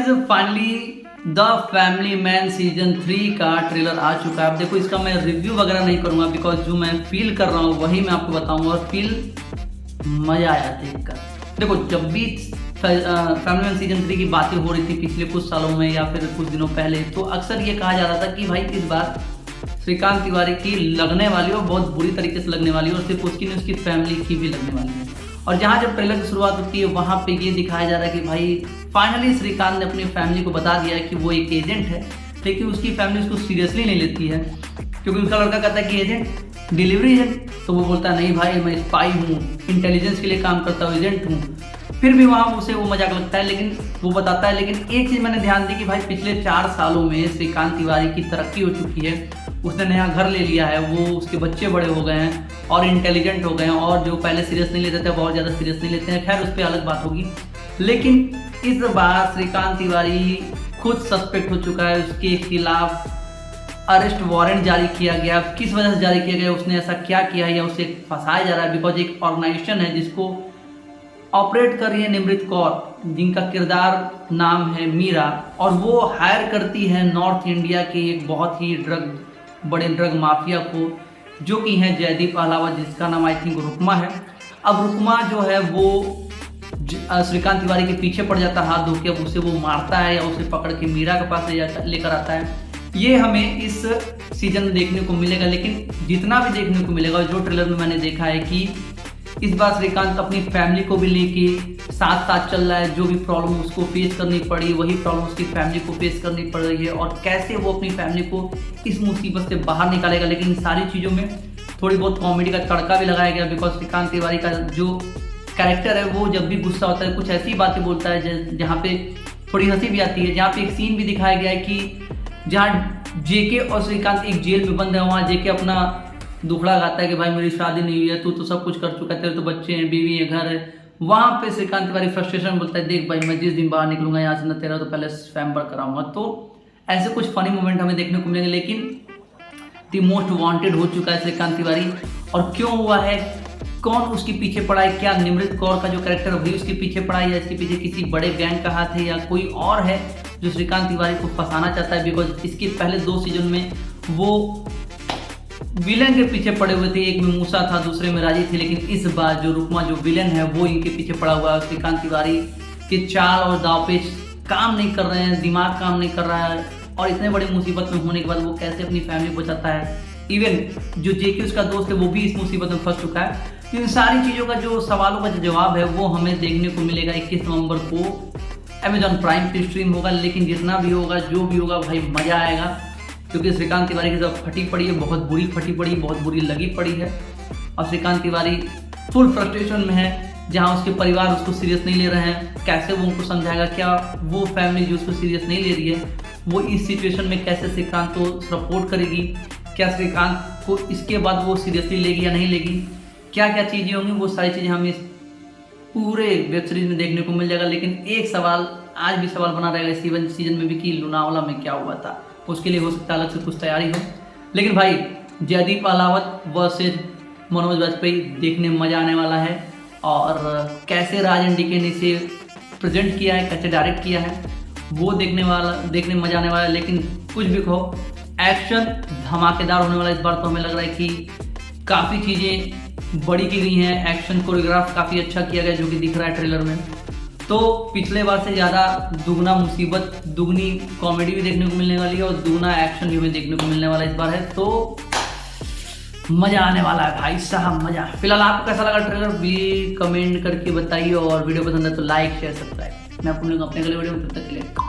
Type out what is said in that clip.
Guys finally the family man season 3 का trailer आ चुका है। अब देखो इसका मैं रिव्यू वगैरह नहीं करूंगा बिकॉज जो मैं फील कर रहा हूँ वही मैं आपको बताऊंगा और फील मजा आया देखकर। देखो जब भी फैमिली मैन सीजन 3 की बातें हो रही थी पिछले कुछ सालों में या फिर कुछ दिनों पहले, तो अक्सर ये कहा जा रहा था कि भाई इस बार श्रीकांत तिवारी की लगने वाली और बहुत बुरी तरीके से लगने वाली और सिर्फ उसकी नहीं उसकी फैमिली की भी लगने वाली है। और जहाँ जब ट्रेलर की शुरुआत होती है वहाँ पे ये दिखाया जा रहा है कि भाई फाइनली श्रीकांत ने अपनी फैमिली को बता दिया है कि वो एक एजेंट है, लेकिन उसकी फैमिली उसको सीरियसली नहीं लेती है क्योंकि उसका लड़का कहता है कि एजेंट डिलीवरी एजेंट, तो वो बोलता है नहीं भाई मैं स्पाई हूँ, इंटेलिजेंस के लिए काम करता हूँ, एजेंट हूँ। फिर भी वहाँ उसे वो मजाक लगता है लेकिन वो बताता है। लेकिन एक चीज़ मैंने ध्यान दी कि भाई पिछले 4 सालों में श्रीकांत तिवारी की तरक्की हो चुकी है, उसने नया घर ले लिया है, वो उसके बच्चे बड़े हो गए हैं और इंटेलिजेंट हो गए हैं और जो पहले सीरियस नहीं लेते थे बहुत ज़्यादा सीरियस नहीं लेते हैं। खैर उस पर अलग बात होगी। लेकिन इस बार श्रीकांत तिवारी खुद सस्पेक्ट हो चुका है, उसके खिलाफ अरेस्ट वारंट जारी किया गया। किस वजह से जारी किया गया, उसने ऐसा क्या किया है या उसे फंसाया जा रहा है, बिकॉज एक ऑर्गेनाइजेशन है जिसको ऑपरेट कर रही है निमृत कौर, जिनका किरदार नाम है मीरा, और वो हायर करती है नॉर्थ इंडिया के एक बहुत ही बड़े ड्रग माफिया को, जो कि है जयदीप अहलावत, जिसका नाम आई थिंक रुकमा है। अब रुकमा जो है वो श्रीकांत तिवारी के पीछे पड़ जाता है हाथ धो के, अब उसे वो मारता है या उसे पकड़ के मीरा के पास लेकर आता है। ये हमें इस सीजन में देखने को मिलेगा। लेकिन जितना भी देखने को मिलेगा, जो ट्रेलर में मैंने देखा है कि इस बार श्रीकांत अपनी फैमिली को भी लेके साथ साथ चल रहा है। जो भी प्रॉब्लम उसको फेस करनी पड़ी वही प्रॉब्लम उसकी फैमिली को फेस करनी पड़ रही है और कैसे वो अपनी फैमिली को इस मुसीबत से बाहर निकालेगा। लेकिन इन सारी चीज़ों में थोड़ी बहुत कॉमेडी का तड़का भी लगाया गया बिकॉज श्रीकांत तिवारी का जो कैरेक्टर है वो जब भी गुस्सा होता है कुछ ऐसी बातें बोलता है जहाँ पे थोड़ी हंसी भी आती है। जहाँ पे एक सीन भी दिखाया गया है कि जहाँ जेके और श्रीकांत एक जेल में बंद है, वहाँ जेके अपना दुखड़ा गाता है कि भाई मेरी शादी नहीं हुई है, तू तो सब कुछ कर चुका है, तेरे तो बच्चे हैं, बीवी है, घर है। वहाँ पे श्रीकांत तिवारी फ्रस्ट्रेशन बोलता है देख भाई मैं जिस दिन बाहर निकलूंगा यहाँ से ना तेरा तो पहले स्वयंवर कराऊंगा। तो ऐसे कुछ फनी मोमेंट हमें देखने को मिलेंगे। लेकिन द मोस्ट वांटेड हो चुका है श्रीकांत तिवारी, और क्यों हुआ है, कौन उसके पीछे पड़ा है, क्या निमृत कौर का जो कैरेक्टर वही उसके पीछे पड़ा है या इसके पीछे किसी बड़े गैंग का हाथ है या कोई और है जो श्रीकांत तिवारी को फंसाना चाहता है। बिकॉज इसके पहले 2 सीजन में वो विलन के पीछे पड़े हुए थे, एक में मूसा था दूसरे में राजी थी। लेकिन इस बार जो रुकमा जो विलन है वो इनके पीछे पड़ा हुआ है। श्रीकांत तिवारी के चाल और दावपेच काम नहीं कर रहे हैं, दिमाग काम नहीं कर रहा है और इतने बड़ी मुसीबत में होने के बाद वो कैसे अपनी फैमिली बचाता है। इवन जो जेके उसका दोस्त है वो भी इस मुसीबत में फंस चुका है। तो इन सारी चीज़ों का जो सवालों का जो जवाब है वो हमें देखने को मिलेगा 21 नवंबर को अमेजॉन प्राइम पे स्ट्रीम होगा। लेकिन जितना भी होगा जो भी होगा भाई मज़ा आएगा क्योंकि श्रीकांत तिवारी की सब फटी पड़ी है, बहुत बुरी फटी पड़ी, बहुत बुरी लगी पड़ी है और श्रीकांत तिवारी फुल फ्रस्ट्रेशन में है। जहाँ उसके परिवार उसको सीरियस नहीं ले रहे हैं, कैसे वो उनको समझाएगा, क्या वो फैमिली जो उसको सीरियस नहीं ले रही है वो इस सिचुएशन में कैसे श्रीकांत को सपोर्ट करेगी, क्या श्रीकांत को इसके बाद वो सीरियसली लेगी या नहीं लेगी, क्या क्या चीज़ें होंगी, वो सारी चीज़ें हमें इस पूरे वेब सीरीज में देखने को मिल जाएगा। लेकिन एक सवाल आज भी सवाल बना रहेगा सीजन में भी कि लोनावाला में क्या हुआ था, उसके लिए हो सकता है अलग से कुछ तैयारी हो। लेकिन भाई जयदीप अहलावत वर्सेस मनोज वाजपेयी देखने में मज़ा आने वाला है और कैसे राज एंडिके ने इसे प्रेजेंट किया है, कैसे डायरेक्ट किया है वो देखने में मज़ा आने वाला है। लेकिन कुछ भी कहो एक्शन धमाकेदार होने वाला इस बार। तो हमें लग रहा है कि काफ़ी चीज़ें बड़ी की गई हैं, एक्शन कोरियोग्राफ काफ़ी अच्छा किया गया जो कि दिख रहा है ट्रेलर में। तो पिछले बार से ज़्यादा दुगना मुसीबत, दुगनी कॉमेडी भी देखने को मिलने वाली है और दुगना एक्शन भी हमें देखने को मिलने वाला इस बार है। तो मज़ा आने वाला है भाई साहब, मज़ा। फिलहाल आपको कैसा लगा ट्रेलर भी कमेंट करके बताइए और वीडियो पसंद है तो लाइक शेयर सब्सक्राइब। मैं आपको मिलूंगा अपने अगले वीडियो में, तब तक के लिए।